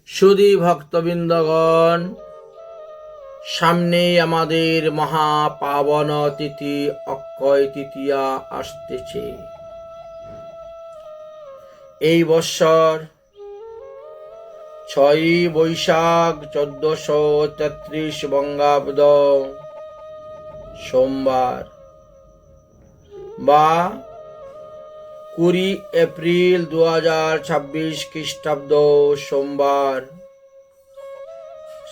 সুধী ভক্তবৃন্দগণ, সামনেই আমাদের মহাপাবন তিথি অক্ষয় তৃতীয়া আসতেছে। এই বৎসর 6ই বৈশাখ 1433 বঙ্গাব্দ সোমবার বা 20 এপ্রিল 2026 খ্রিস্টাব্দ সোমবার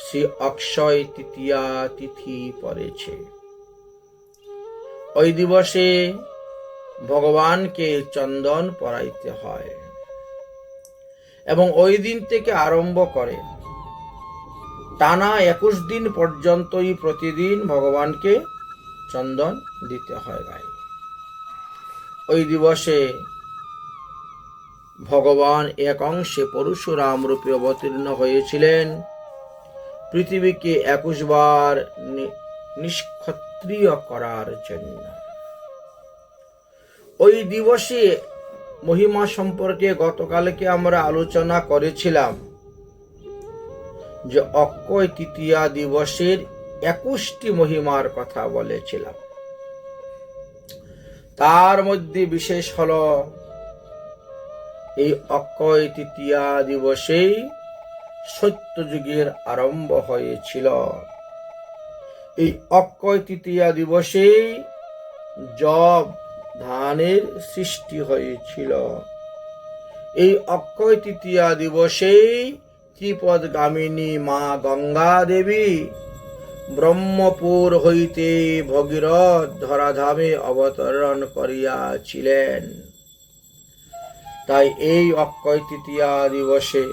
শ্রী অক্ষয় তৃতীয়া তিথি পড়েছে। ওই দিবসে ভগবানকে চন্দন পরাইতে হয় এবং ওই দিন থেকে আরম্ভ করে টানা 21 দিন পর্যন্তই প্রতিদিন ভগবানকে চন্দন দিতে হয় গায়ে। ওই দিবসে ভগবান এক অংশে পরশুরাম রূপে অবতীর্ণ হয়েছিলেন পৃথিবীকে 21 বার নিষ্ক্ষত্রিয় করার জন্য। ওই দিবসে মহিমা সম্পর্কে গতকালকে আমরা আলোচনা করেছিলাম যে অক্ষয় তৃতীয়া দিবসের 21টি মহিমার কথা বলেছিলাম। তার মধ্যে বিশেষ হলো এই অক্ষয় তৃতীয়া দিবসেই সত্যযুগের আরম্ভ হয়েছিল। এই অক্ষয় তৃতীয়া দিবসেই যব ধানের সৃষ্টি হয়েছিল। এই অক্ষয় তৃতীয়া দিবসেই ত্রিপদগামিনী মা গঙ্গা দেবী ব্রহ্মপুর হইতে ভগীরথ ধরাধামে অবতরণ করিয়াছিলেন। তাই এই অক্ষয় তৃতীয়া দিবসে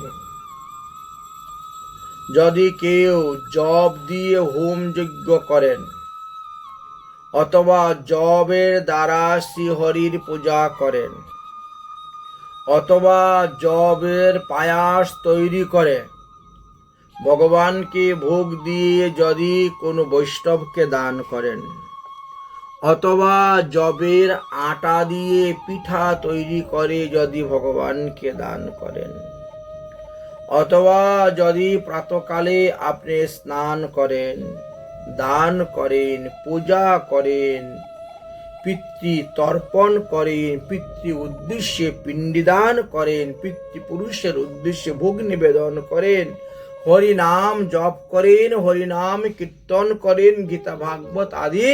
যদি কেউ জব দিয়ে হোম যজ্ঞ করেন অথবা জবের দ্বারা শ্রীহরির পূজা করেন অথবা জবের পায়াস তৈরি করে ভগবানকে ভোগ দিয়ে যদি কোনো বৈষ্ণবকে দান করেন অথবা জবের আটা দিয়ে পিঠা তৈরি করে যদি ভগবানকে দান করেন অথবা যদি প্রাতকালে আপনি স্নান করেন, দান করেন, পূজা করেন, পিতৃ তর্পণ করেন, পিতৃ উদ্দেশ্যে পিণ্ডিদান করেন, পিতৃপুরুষের উদ্দেশ্যে ভোগ নিবেদন করেন, হরিনাম জপ করেন, হরিনাম কীর্তন করেন, গীতা ভাগবত আদি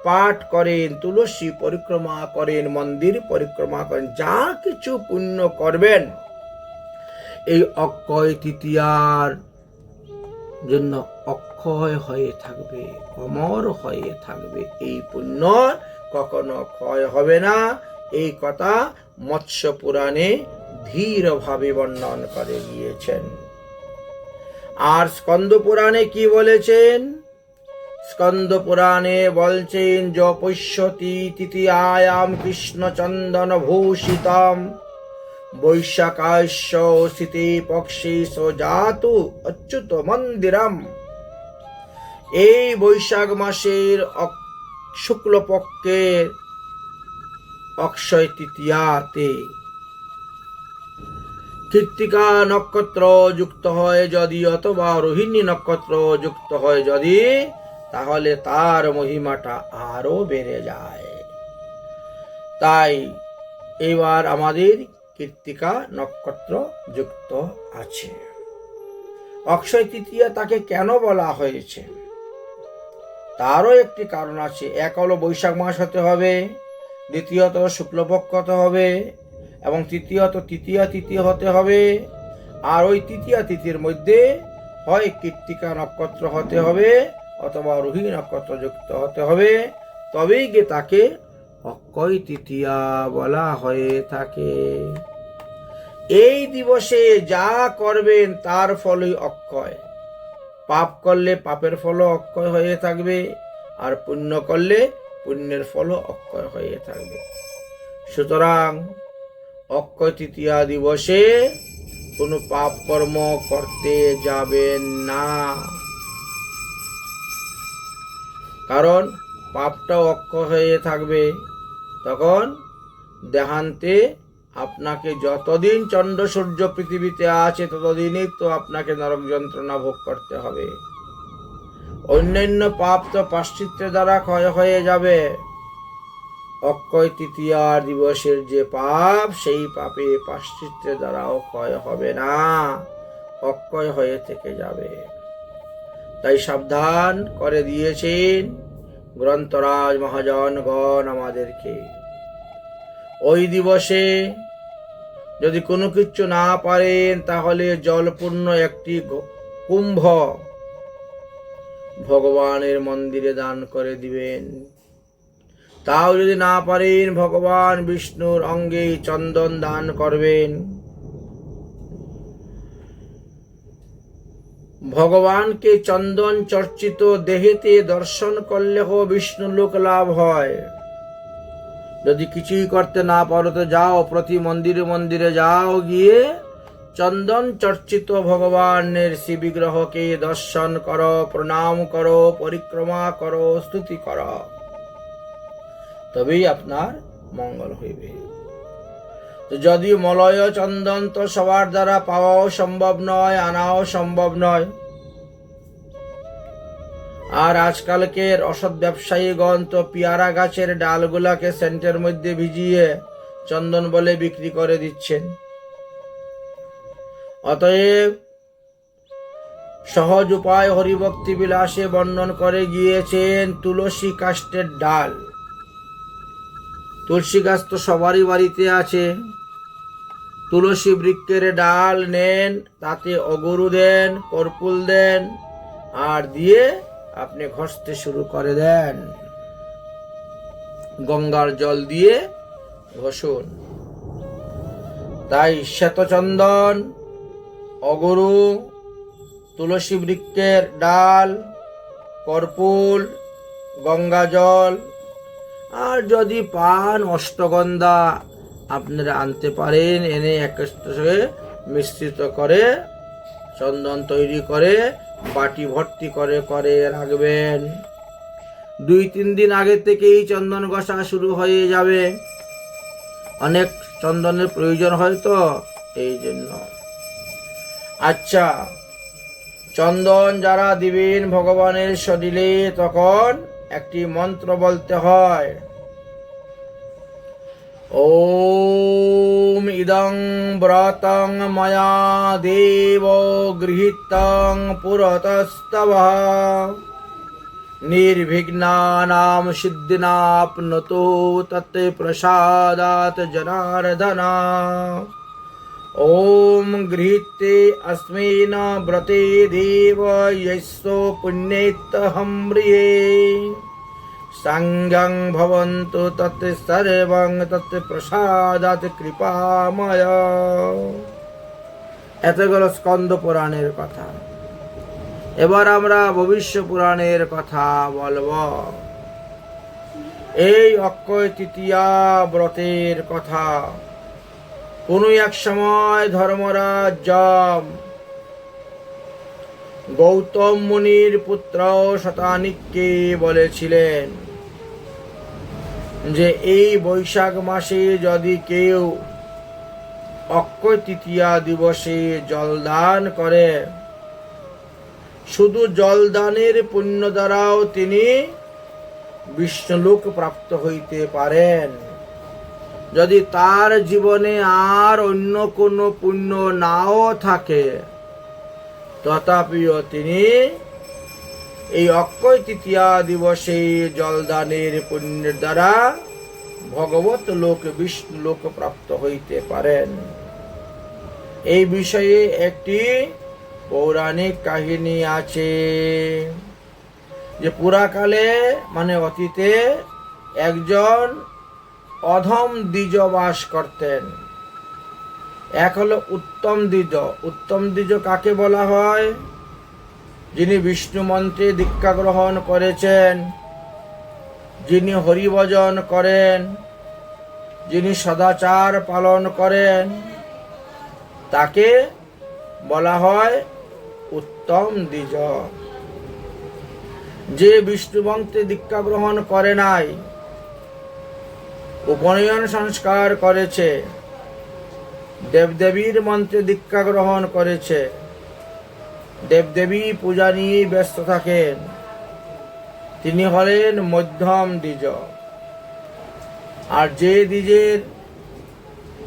পাঠ করেন, তুলসী পরিক্রমা করেন, মন্দির পরিক্রমা করেন, যা কিছু পুণ্য করবেন এই অক্ষয় তৃতীয়ার জন্য অক্ষয় হয়ে থাকবে, অমর হয়ে থাকবে। এই পুণ্য কখনো ক্ষয় হবে না। এই কথা মৎস্য পুরাণে ধীরভাবে বর্ণন করে গিয়েছেন। আর স্কন্দ পুরাণে কি বলেছেন? স্কন্দ পুরাণে বলছেন য পশ্যতি তৃতীয়ায়াম কৃষ্ণ চন্দন ভূষিতম বৈশাখাস্য শীতে পক্ষে সজাতু অচ্যুত মন্দিরম। এই বৈশাখ মাসের শুক্লপক্ষের অক্ষয় তৃতীয়াতে কৃত্তিকা নক্ষত্র যুক্ত হয় যদি অথবা রোহিণী নক্ষত্র যুক্ত হয় যদি, তাহলে তার মহিমাটা আরো বেড়ে যায়। তাই এবার আমাদের কৃত্তিকা নক্ষত্র যুক্ত আছে। অক্ষয় তৃতীয়া তাকে কেন বলা হয়েছে তারও একটি কারণ আছে। এক হলো বৈশাখ মাস হতে হবে, দ্বিতীয়ত শুক্লপক্ষ হতে হবে এবং তৃতীয়ত তৃতীয়া তিথি হতে হবে। আর ওই তৃতীয়া তিথির মধ্যে হয় কৃত্তিকা নক্ষত্র হতে হবে অথবা রোহিণী নক্ষত্র যুক্ত হতে হবে, তবেই গিয়ে তাকে অক্ষয় তৃতীয়া বলা হয়ে থাকে। এই দিবসে যা করবেন তার ফলই অক্ষয়। পাপ করলে পাপের ফলও অক্ষয় হয়ে থাকবে, আর পুণ্য করলে পুণ্যের ফলও অক্ষয় হয়ে থাকবে। সুতরাং অক্ষয় তৃতীয়া দিবসে কোনো পাপ কর্ম করতে যাবেন না, কারণ পাপটাও অক্ষয় হয়ে থাকবে। তখন দেহান্তে আপনাকে যতদিন চন্দ্র সূর্য পৃথিবীতে আছে ততদিনই তো আপনাকে নরক যন্ত্রণা ভোগ করতে হবে। অন্যান্য পাপ তো প্রায়শ্চিত্তের দ্বারা ক্ষয় হয়ে যাবে। অক্ষয় তৃতীয়া দিবসের যে পাপ, সেই পাপে প্রায়শ্চিত্তের দ্বারাও ক্ষয় হবে না, অক্ষয় হয়ে থেকে যাবে। তাই সাবধান করে দিয়েছেন গ্রন্থরাজ মহাজনগণ আমাদেরকে। ওই দিবসে যদি কোনো কিছু না পারেন, তাহলে জলপূর্ণ একটি কুম্ভ ভগবানের মন্দিরে দান করে দিবেন। তাও যদি না পারেন, ভগবান বিষ্ণুর অঙ্গে চন্দন দান করবেন। ভগবানকে চন্দন চর্চিত দেহেতে দর্শন করলেও বিষ্ণু লোক লাভ হয়। যদি কিছুই করতে না পারো তো যাও, প্রতি মন্দিরে মন্দিরে যাও, গিয়ে চন্দন চর্চিত ভগবানের শ্রী বিগ্রহকে দর্শন করো, প্রণাম করো, পরিক্রমা করো, স্তুতি করো, তবেই আপনার মঙ্গল হইবে। যদি মলয় চন্দন তো সবার দ্বারা পাওয়াও সম্ভব নয়, আনাও সম্ভব নয়। আর আজকালকের অসৎ ব্যবসায়ীগণ তো পেয়ারা গাছের ডালগুলাকে সেন্টের মধ্যে ভিজিয়ে চন্দন বলে বিক্রি করে দিচ্ছেন। অতএব সহজ উপায় হরিভক্তি বিলাসে বর্ণন করে গিয়েছেন তুলসী কাষ্ঠের ডাল। তুলসী গাছ তো সবারই বাড়িতে আছে। তুলসী বৃক্ষের ডাল নেন, তাতে অগরু দেন, কর্পুল দেন, আর দিয়ে আপনি ঘষতে শুরু করে দেন। গঙ্গার জল দিয়ে ঘষুন। তাই শ্বেতচন্দন, অগরু, তুলসী বৃক্ষের ডাল, কর্পুল, গঙ্গা জল, আর যদি পান অষ্টগন্ধা আপনারা আনতে পারেন, এনে একসাথে মিশ্রিত করে চন্দন তৈরি করে বাটি ভর্তি করে করে রাখবেন। 2-3 দিন আগে থেকেই চন্দন ঘষা শুরু হয়ে যাবে। অনেক চন্দনের প্রয়োজন হয় তো, এই জন্য। আচ্ছা, চন্দন যারা দিবেন ভগবানের শরীরে, তখন একটি মন্ত্র বলতে হয়। ওম ইদং ব্রতং ময়া দেব গৃহীতং পুরতস্তব নির্বিঘ্নানাম সিদ্ধিনাপ্নতো তৎ প্রসাদাৎ জনার্দন। ওম গৃহীতে अस्मिन् ব্রতে দেব यस्य পুণ্যেত্যহং म्रिये সাঙ্গং ভবন্তু তৎ সর্বং তৎ প্রসাদাৎ কৃপাময়। এত গেল স্কন্দ পুরাণের কথা। এবার আমরা ভবিষ্য পুরাণের কথা বলব। এই অক্ষয় তৃতীয়া ব্রতের কথা। কোন এক সময় ধর্মরাজ যম গৌতম মুনির পুত্র শতানিককে বলেছিলেন যে এই বৈশাখ মাসে যদি কেউ অক্ষয় তৃতীয়া দিবসে জলদান করে, শুধু জলদানের পুণ্য দ্বারাও তিনি বিষ্ণুলোক প্রাপ্ত হইতে পারেন। যদি তার জীবনে আর অন্য কোনো পুণ্য নাও থাকে, তথাপিও তিনি এই অক্ষয় তৃতীয়া দিবসে জলদানের পুণ্যের দ্বারা ভগবত লোক বিষ্ণু লোক প্রাপ্ত হইতে পারেন। এই বিষয়ে একটি পৌরাণিক কাহিনী আছে যে পুরাকালে মানে অতীতে একজন অধম দ্বিজ বাস করতেন। এক হলো উত্তম দ্বিজ। উত্তম দ্বিজ কাকে বলা হয়? যিনি বিষ্ণু মন্ত্রে দীক্ষা গ্রহণ করেছেন, যিনি হরিভজন করেন, যিনি সদাচার পালন করেন, তাকে বলা হয় উত্তম দ্বিজ। যে বিষ্ণু মন্ত্রে দীক্ষা গ্রহণ করে নাই, উপনয়ন সংস্কার করেছে, দেবদেবীর মন্ত্রে দীক্ষা গ্রহণ করেছে, দেবদেবী পূজা নিয়ে ব্যস্ত থাকেন। তিনি হলেন মধ্যম দ্বিজ। আর যে দ্বিজের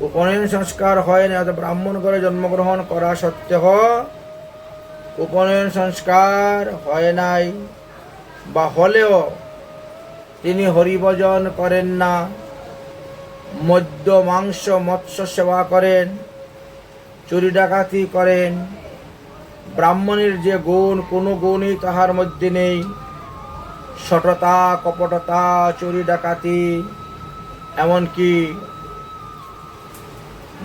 উপনয়ন সংস্কার হয় না, অর্থাৎ ব্রাহ্মণ ঘরে জন্মগ্রহণ করা সত্ত্বেও উপনয়ন সংস্কার হয় নাই বা হলেও তিনি হরিভজন করেন না, মদ্য মাংস মৎস্য সেবা করেন, চুরি ডাকাতি করেন, ব্রাহ্মণের যে গুণ কোনো গুণই তাহার মধ্যে নেই, সততা, কপটতা, চুরি ডাকাতি, এমনকি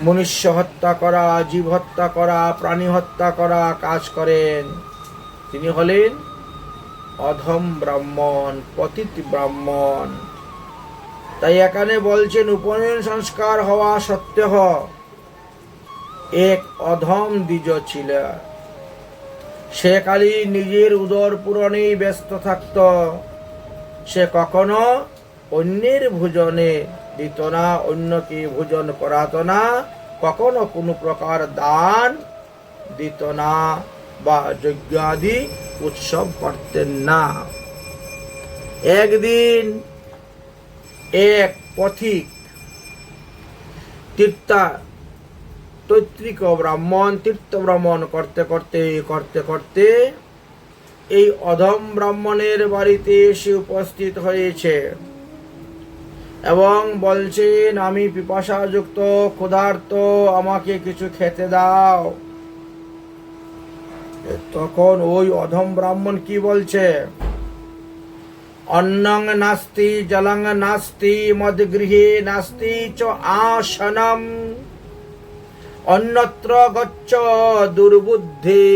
মনুষ্য হত্যা করা, জীব হত্যা করা, প্রাণী হত্যা করা কাজ করেন, তিনি হলেন অধম ব্রাহ্মণ, পতিত ব্রাহ্মণ। তাই এখানে বলছেন উপনয়ন সংস্কার হওয়া সত্ত্বেও এক অধম দ্বিজ ছিল। সে খালি নিজের উদর পূরণে ব্যস্ত থাকত, সে কখনো অন্যের ভোজনে দিত না, অন্যকে ভোজন করাত না, কখনো কোনো প্রকার দান দিত না বা যজ্ঞ আদি উৎসব করতেন না। একদিন এক পথিক তৈত্রিক ব্রাহ্মণ তীর্থ ভ্রমণ করতে করতে এই অধম ব্রাহ্মণের বাড়িতে এসে উপস্থিত হয়েছে এবং বলছেন, আমি পিপাসাযুক্ত, ক্ষুধার্ত, আমাকে কিছু খেতে দাও। তখন ওই অধম ব্রাহ্মণ কি বলছে? অন্নং নাস্তি জলং নাস্তি মদগৃহে নাস্তি চ আসনম অন্যত্র গচ্ছ দুর্বুদ্ধি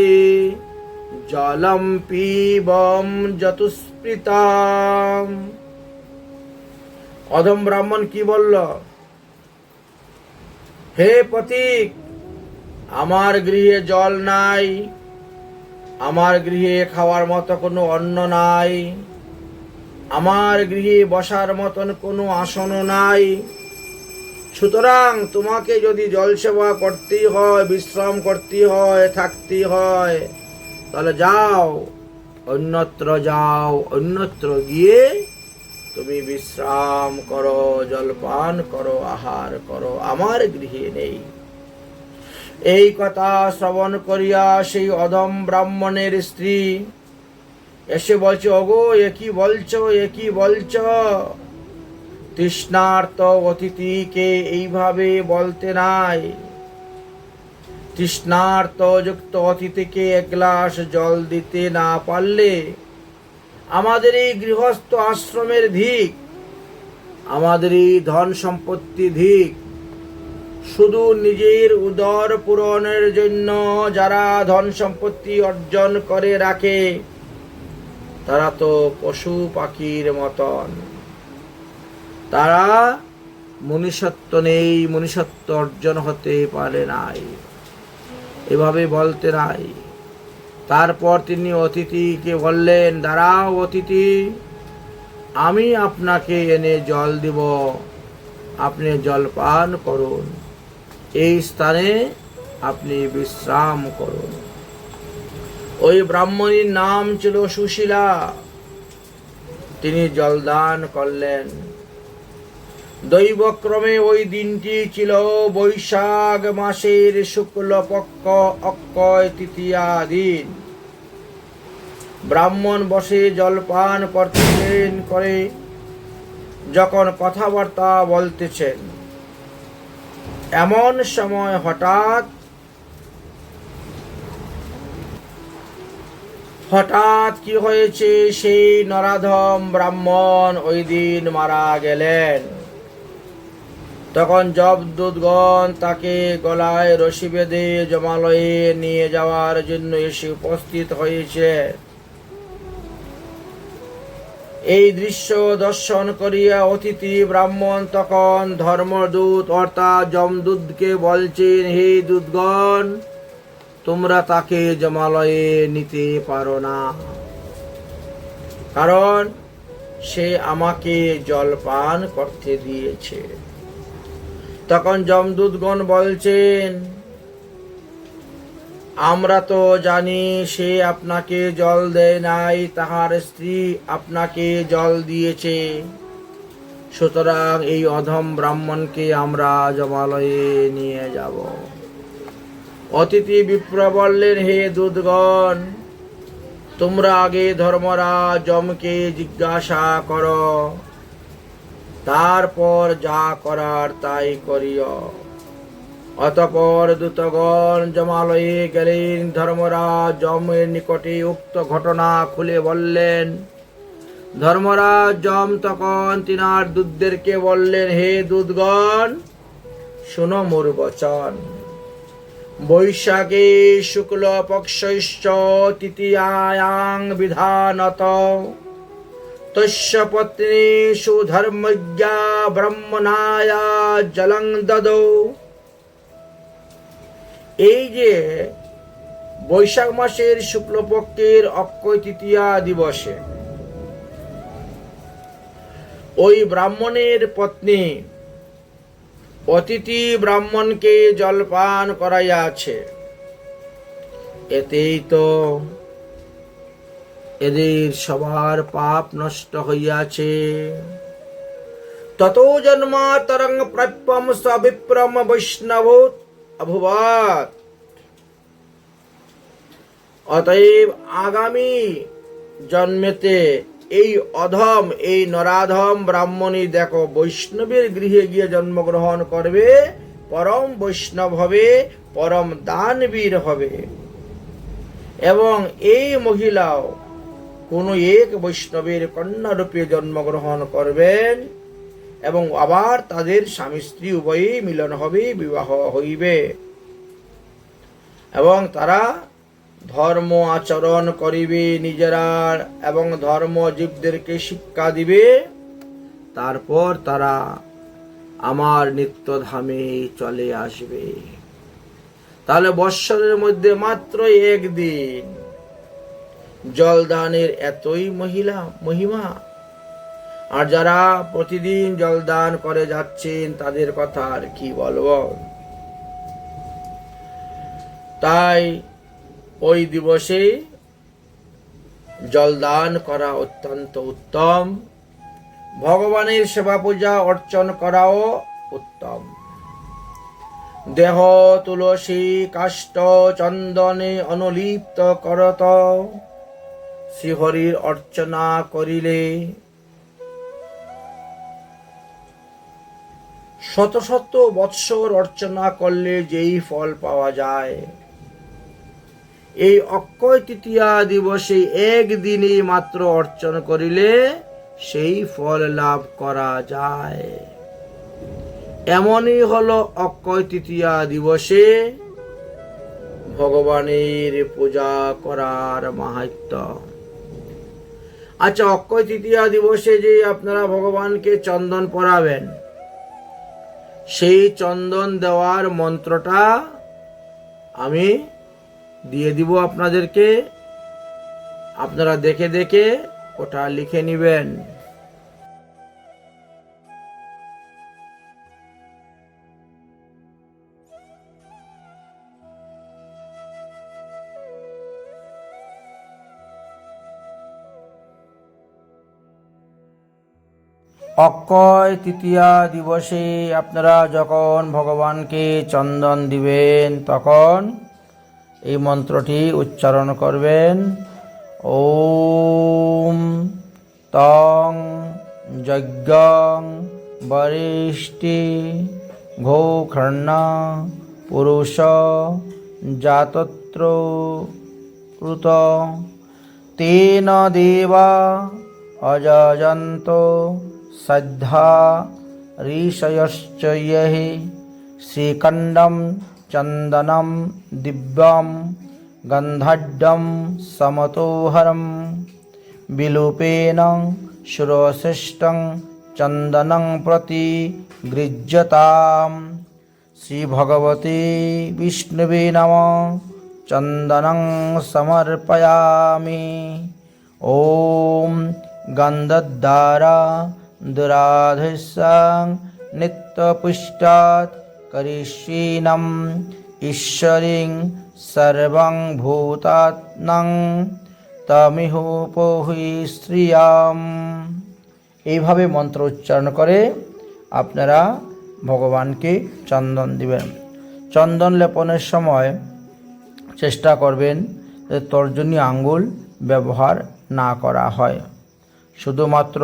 জলম পিবম যতুস্পৃতাম। অধম ব্রাহ্মণ কি বলল? হে পথিক, আমার গৃহে জল নাই, আমার গৃহে খাওয়ার মতো কোনো অন্ন নাই, আমার গৃহে বসার মতন কোনো আসন নাই, সুতরাং তোমাকে যদি জল সেবা করতেই হয়, বিশ্রাম করতেই হয়, থাকতেই হয়, তাহলে যাও, অন্যত্র গিয়ে তুমি বিশ্রাম করো, জলপান করো, আহার করো, আমার গৃহে নেই। এই কথা শ্রবণ করিয়া সেই অধম ব্রাহ্মণের স্ত্রী এসে বলছে, ওগো এ কি বলছো? তৃষ্ণার্ত অতিথিকে এইভাবে বলতে নাই। তৃষ্ণার্ত যুক্ত অতিথিকে এক গ্লাস জল দিতে না পারলে আমাদের এই গৃহস্থ আশ্রমের ধিক, আমাদের এই ধন সম্পত্তি ধিক। শুধু নিজের উদর পূরণের জন্য যারা ধন সম্পত্তি অর্জন করে রাখে, তারা তো পশু পাখির মতন, তারা মনুষ্যত্ব নেই, মনুষ্যত্ব অর্জন হতে পারে নাই, এভাবে বলতে নাই। তারপর তিনি অতিথিকে বললেন, দাঁড়াও অতিথি, আমি আপনাকে এনে জল দিব, আপনি জল পান করুন, এই স্থানে আপনি বিশ্রাম করুন। ওই ব্রাহ্মণীর নাম ছিল সুশীলা। তিনি জলদান করলেন। দৈবক্রমে ওই দিনটি ছিল বৈশাখ মাসের শুক্লপক্ষ অক্ষয় তৃতীয়া দিন। ব্রাহ্মণ বসে জলপান করতেছেন, করে যখন কথাবার্তা বলতেছেন, এমন সময় হঠাৎ কি হয়েছে, সেই নরাধম ব্রাহ্মণ ওই দিন মারা গেলেন। তখন যমদূতগণ তাকে গলায় রশি বেঁধে যমালয়ে নিয়ে যাওয়ার জন্য এসে উপস্থিত হয়েছে। এই দৃশ্য দর্শন করিয়া অতিথি ব্রাহ্মণ তখন ধর্মদূত অর্থাৎ যমদূতকে বলছেন, হে দূতগণ, তোমরা তাকে যমালয়ে নিতে পারো না, কারণ সে আমাকে জলপান করতে দিয়েছে। তখন যমদূতগণ বলছেন, আমরা তো জানি সে আপনাকে জল দেয় নাই, তাহার স্ত্রী আপনাকে জল দিয়েছে। সুতরাং এই অধম ব্রাহ্মণকে আমরা যমালয়ে নিয়ে যাব। অতিথি বিপ্র বললেন, হে দূতগণ, তোমরা আগে ধর্মরাজ যমকে জিজ্ঞাসা করো, তারপর যা করার তাই করিও। অতঃপর দূতগণ যমালয়ে গেলেন। ধর্মরাজ যমের নিকটে উক্ত ঘটনা খুলে বললেন। ধর্মরাজ যম তখন তিনার দূতদেরকে বললেন, হে দূতগণ, শোনো মোর বচন। বৈশাখে শুক্ল পক্ষশ্চ তৃতীয়ায়াং বিধানত তস্য পত্নী সুধর্মজ্ঞা ব্রহ্মণায়া জলং দদৌ। এই যে বৈশাখ মাসের শুক্লপক্ষের অক্ষয় তৃতীয়া দিবসে ওই ব্রাহ্মণের পত্নী অতিথি ব্রাহ্মণকে জলপান করাইয়াছে, এতেই তো এদের সবার পাপ নষ্ট হইয়াছে। ততো জন্মাতরং প্রাপ্যম সবিপ্রম বৈষ্ণভূত অভুবাত। অতএব আগামী জন্মেতে এই অধম, এই নরাধম ব্রাহ্মণী দেখো বৈষ্ণবের গৃহে গিয়ে জন্মগ্রহণ করবে, পরম বৈষ্ণব হবে, পরম দানবীর হবে। এবং এই মহিলাও কোনো এক বৈষ্ণবের কন্যা রূপে জন্মগ্রহণ করবেন এবং আবার তাদের স্বামী স্ত্রী উভয়ই মিলন হবে, বিবাহ হইবে এবং তারা ধর্ম আচরণ করিবে নিজেরা এবং ধর্ম জীবদেরকে শিক্ষা দিবে। তারপর তারা আমার নিত্যধামে চলে আসবে। তাহলে বৎসরের মধ্যে মাত্র একদিন জলদানের এতই মহিমা। আর যারা প্রতিদিন জলদান করে যাচ্ছেন তাদের কথা আর কি বলবো। তাই ওই দিবসে জলদান করা অত্যন্ত উত্তম। ভগবানের সেবা পূজা অর্চন করাও উত্তম। দেহ তুলসী কাষ্ঠ চন্দনে অনুলিপ্ত করত শ্রীহরির অর্চনা করিলে শত শত বৎসর অর্চনা করলে যেই ফল পাওয়া যায়, এই অক্ষয় তৃতীয়া দিবসে একদিনই মাত্র অর্চন করিলে সেই ফল লাভ করা যায়। এমনই হলো অক্ষয় তৃতীয়া দিবসে ভগবানের পূজা করার মাহাত্ম্য। আচ্ছা, অক্ষয় তৃতীয়া দিবসে যে আপনারা ভগবানকে চন্দন পরাবেন, সেই চন্দন দেওয়ার মন্ত্রটা আমি দিয়ে দিব আপনাদেরকে। আপনারা দেখে দেখে ওটা লিখে নিবেন। অক্ষয় তৃতীয়া দিবসে আপনারা যখন ভগবানকে চন্দন দিবেন তখন এই মন্ত্রটি উচ্চারণ করবেন। ওম তং যজ্ঞং বরিষ্ঠি ঘোখর্ণ পুরুষ জাতত্র কৃত তেন দেবা অযজন্ত শ্রদ্ধা ঋষয়শ্চ ইয়হি শ্রীখণ্ডম চন্দনম দিব্যম গন্ধাঢ্যম সমতোহরম বিলুপেন সুরশিষ্টং চন্দনং প্রতি গৃহ্যতাম। শ্রী ভগবতে বিষ্ণুবে নমঃ চন্দনং সমর্পয়ামি। ওম গন্ধদ্বারা দুরাধস্যাং নিত্যপুষ্টাৎ করিষ্যিনম ঈশ্বরিং সর্বং ভূতাত্মং তমিহোপহি শ্রিয়াম। এইভাবে মন্ত্র উচ্চারণ করে আপনারা ভগবানকে চন্দন দিবেন। চন্দন লেপনের সময় চেষ্টা করবেন যে তর্জনী আঙ্গুল ব্যবহার না করা হয়। শুধুমাত্র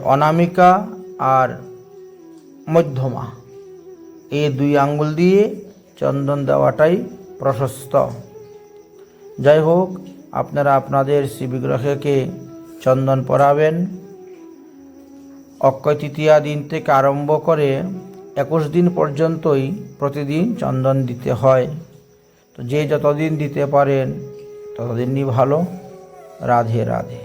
অনামিকা আর মধ্যমা এই দুই আঙ্গুল দিয়ে চন্দন দেওয়াটাই প্রশস্ত। যাই হোক, আপনারা আপনাদের শ্রী বিগ্রহকে চন্দন পরাবেন। অক্ষয় তৃতীয়া দিন থেকে আরম্ভ করে 21 দিন পর্যন্তই প্রতিদিন চন্দন দিতে হয়। তো যে যতদিন দিতে পারেন ততদিনই ভালো। রাধে রাধে।